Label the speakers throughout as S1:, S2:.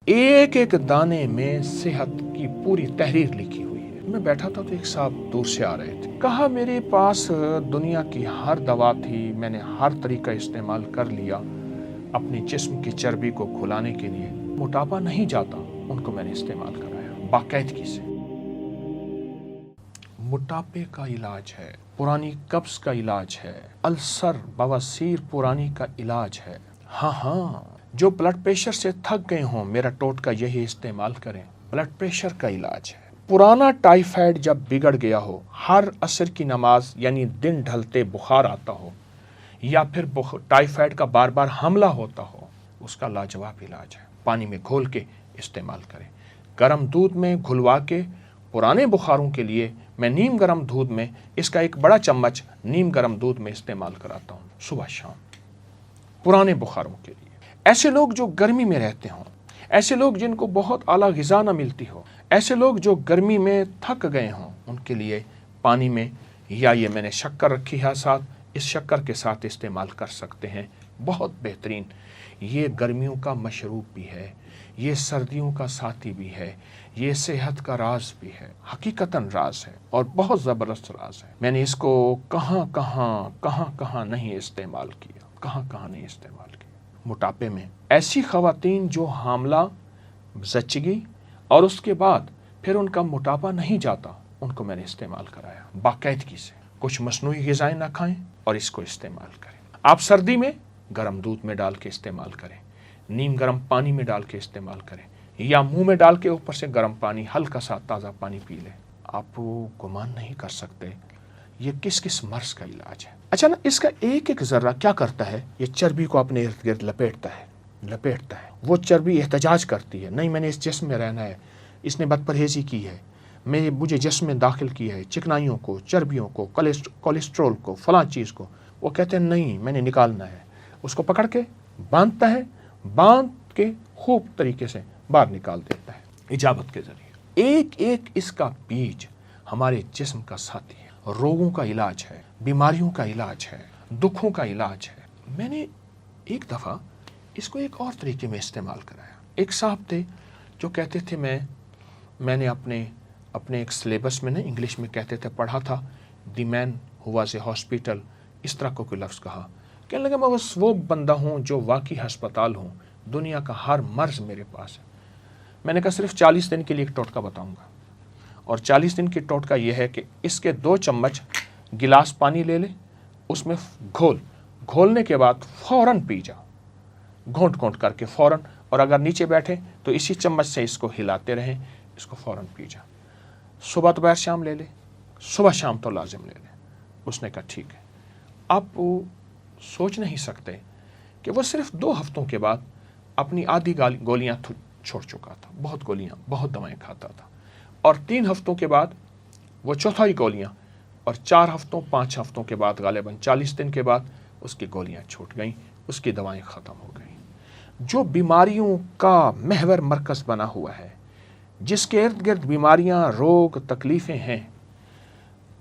S1: एक एक दाने में सेहत की पूरी तहरीर लिखी हुई है। मैं बैठा था तो एक साहब दूर से आ रहे थे। कहा मेरे पास दुनिया की हर दवा थी, मैंने हर तरीका इस्तेमाल कर लिया अपनी जिस्म की चर्बी को खुलाने के लिए, मोटापा नहीं जाता। उनको मैंने इस्तेमाल कराया बाकायदगी से। मोटापे का इलाज है, पुरानी कब्ज का इलाज है, अल्सर बवासीर पुरानी का इलाज है। हाँ, जो ब्लड प्रेशर से थक गए हों, मेरा टोटका यही इस्तेमाल करें, ब्लड प्रेशर का इलाज है। पुराना टाइफाइड जब बिगड़ गया हो, हर असर की नमाज यानी दिन ढलते बुखार आता हो, या फिर टाइफाइड का बार बार हमला होता हो, उसका लाजवाब इलाज है। पानी में घोल के इस्तेमाल करें। गर्म दूध में घुलवा के पुराने बुखारों के लिए मैं नीम गर्म दूध में इसका एक बड़ा चम्मच नीम गर्म दूध में इस्तेमाल कराता हूँ सुबह शाम, पुराने बुखारों के लिए। ऐसे लोग जो गर्मी में रहते हों, ऐसे लोग जिनको बहुत आला ग़िज़ा न मिलती हो, ऐसे लोग जो गर्मी में थक गए हों, उनके लिए पानी में या ये मैंने शक्कर रखी है साथ, इस शक्कर के साथ इस्तेमाल कर सकते हैं। बहुत बेहतरीन। ये गर्मियों का मशरूब भी है, ये सर्दियों का साथी भी है, ये सेहत का राज भी है, हकीकतन राज है और बहुत ज़बरदस्त राज है। मैंने इसको कहाँ कहाँ नहीं इस्तेमाल किया, कहाँ नहीं इस्तेमाल किया। मोटापे में ऐसी ख़वातीन जो हामला, ज़च्चगी और उसके बाद फिर उनका मोटापा नहीं जाता, उनको मैंने इस्तेमाल कराया बाकायदगी से। कुछ मसनूई ग़िज़ाएँ ना खाएं और इसको इस्तेमाल करें। आप सर्दी में गर्म दूध में डाल के इस्तेमाल करें, नीम गर्म पानी में डाल के इस्तेमाल करें, या मुंह में डाल के ऊपर से गर्म पानी, हल्का सा ताज़ा पानी पी लें। आप गुमान नहीं कर सकते ये किस किस मर्ज़ का इलाज है। अच्छा ना, इसका एक एक ज़र्रा क्या करता है, ये चर्बी को अपने इर्द गिर्द लपेटता है। वो चर्बी एहतजाज करती है, नहीं मैंने इस जिस्म में रहना है, इसने बदपरहेज़ी की है, मुझे जिस्म में दाखिल किया है चिकनाइयों को, चर्बियों को, कोलेस्ट्रॉल को, फलां चीज़ को। वो कहते हैं नहीं मैंने निकालना है। उसको पकड़ के बांधता है, बांध के खूब तरीके से बाहर निकाल देता है इजाबत के ज़रिए। एक एक इसका बीज हमारे जिस्म का साथी है, रोगों का इलाज है, बीमारियों का इलाज है, दुखों का इलाज है। मैंने एक दफ़ा इसको एक और तरीके में इस्तेमाल कराया। एक साहब थे जो कहते थे, मैंने अपने एक सिलेबस में ना इंग्लिश में कहते थे पढ़ा था, the man who was a hospital, इस तरह को कोई लफ्ज़ कहा। कहने लगा मैं बस वो बंदा हूँ जो वाकई हस्पताल हूँ, दुनिया का हर मर्ज़ मेरे पास है। मैंने कहा सिर्फ 40 दिन के लिए एक टोटका बताऊँगा, और 40 दिन की टोटका ये है कि इसके 2 चम्मच गिलास पानी ले ले, उसमें घोलने के बाद फ़ौरन पी जा, घोंट करके फ़ौरन, और अगर नीचे बैठे तो इसी चम्मच से इसको हिलाते रहें, इसको फ़ौरन पी जा। सुबह दोपहर शाम ले ले, सुबह शाम तो लाजिम ले ले। उसने कहा ठीक है। आप सोच नहीं सकते कि वो सिर्फ 2 हफ्तों के बाद अपनी आधी गोलियां छोड़ चुका था, बहुत गोलियां, बहुत दवाएं खाता था, और 3 हफ्तों के बाद वो चौथाई गोलियां, और 4 हफ्तों 5 हफ्तों के बाद गालिबन 40 दिन के बाद उसकी गोलियां छूट गईं, उसकी दवाएं ख़त्म हो गईं। जो बीमारियों का महवर मरकज़ बना हुआ है, जिसके इर्द गिर्द बीमारियां, रोग, तकलीफ़ें हैं,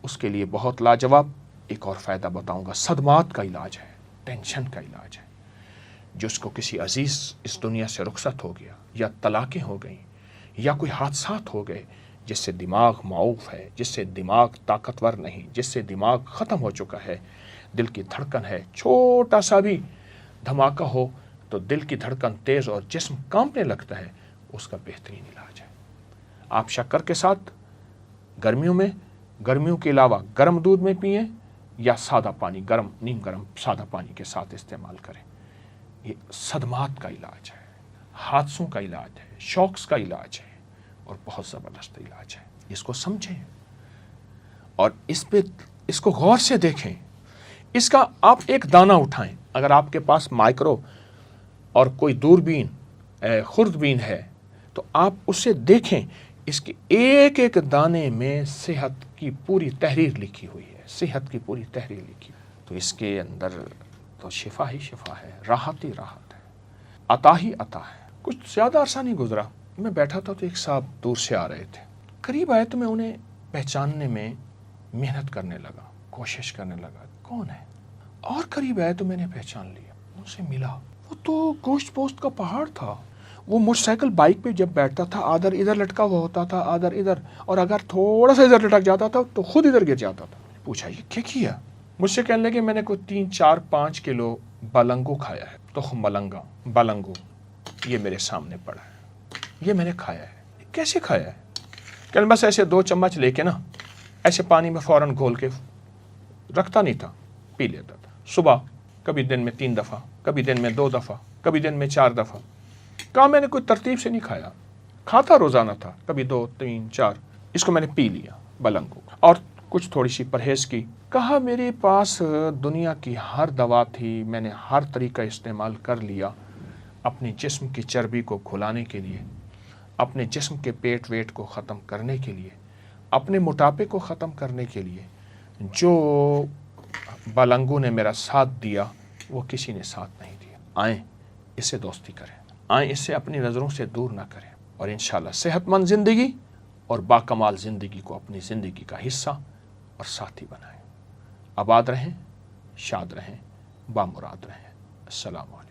S1: उसके लिए बहुत लाजवाब एक और फ़ायदा बताऊंगा। सदमात का इलाज है, टेंशन का इलाज है। जिसको किसी अजीज़ इस दुनिया से रुखसत हो गया, या तलाक़ें हो गई, या कोई हादसात हो गए, जिससे दिमाग माऊफ है, जिससे दिमाग ताकतवर नहीं, जिससे दिमाग ख़त्म हो चुका है, दिल की धड़कन है, छोटा सा भी धमाका हो तो दिल की धड़कन तेज़ और जिस्म कांपने लगता है, उसका बेहतरीन इलाज है। आप शक्कर के साथ गर्मियों के अलावा गर्म दूध में पिएं, या सादा पानी, नीम गर्म सादा पानी के साथ इस्तेमाल करें। ये सदमात का इलाज है, हादसों का इलाज है, शॉक्स का इलाज है, और बहुत ज़बरदस्त इलाज है। इसको समझें और इसको गौर से देखें। इसका आप एक दाना उठाएं, अगर आपके पास माइक्रो और कोई दूरबीन, खुर्दबीन है, तो आप उससे देखें, इसके एक एक दाने में सेहत की पूरी तहरीर लिखी हुई है, सेहत की पूरी तहरीर लिखी। तो इसके अंदर तो शिफा ही शिफा है, राहत ही राहत है, अता ही अता है। कुछ ज़्यादा अरसा नहीं गुजरा, मैं बैठा था तो एक साहब दूर से आ रहे थे। करीब आए तो मैं उन्हें पहचानने में मेहनत करने लगा, कोशिश करने लगा कौन है, और करीब आए तो मैंने पहचान लिया, उनसे मिला। वो तो गोश्त पोस्ट का पहाड़ था, وہ موٹر سائیکل بائک پہ جب بیٹھتا تھا آدھر ادھر لٹکا ہوا ہوتا تھا آدھر ادھر، اور اگر تھوڑا سا ادھر لٹک جاتا تھا تو خود ادھر گر جاتا تھا۔ پوچھا یہ کیا کیا؟ مجھ سے کہنے لگے میں نے کوئی 3-4-5 کلو بلنگو کھایا ہے، تخم ملنگا بلنگو، یہ میرے سامنے پڑا ہے، یہ میں نے کھایا ہے۔ کیسے کھایا ہے؟ کہ بس ایسے 2 چمچ لے کے نا ایسے پانی میں فوراً گھول کے رکھتا نہیں تھا، پی لیتا تھا صبح، کبھی دن میں 3 دفعہ، کبھی دن میں 2 دفعہ، کبھی دن میں 4 دفعہ۔ کہا میں نے کوئی ترتیب سے نہیں کھایا، کھاتا روزانہ تھا، کبھی 2-3-4، اس کو میں نے پی لیا بلنگو، اور کچھ تھوڑی سی پرہیز کی۔ کہا میرے پاس دنیا کی ہر دوا تھی، میں نے ہر طریقہ استعمال کر لیا اپنے جسم کی چربی کو کھلانے کے لیے، اپنے جسم کے پیٹ ویٹ کو ختم کرنے کے لیے، اپنے موٹاپے کو ختم کرنے کے لیے۔ جو بلنگو نے میرا ساتھ دیا وہ کسی نے ساتھ نہیں دیا۔ آئیں اس سے دوستی کریں، آئیں اس سے اپنی نظروں سے دور نہ کریں، اور انشاءاللہ صحت مند زندگی اور باکمال زندگی کو اپنی زندگی کا حصہ اور ساتھی بنائیں۔ آباد رہیں، شاد رہیں، بامراد رہیں۔ السلام علیکم۔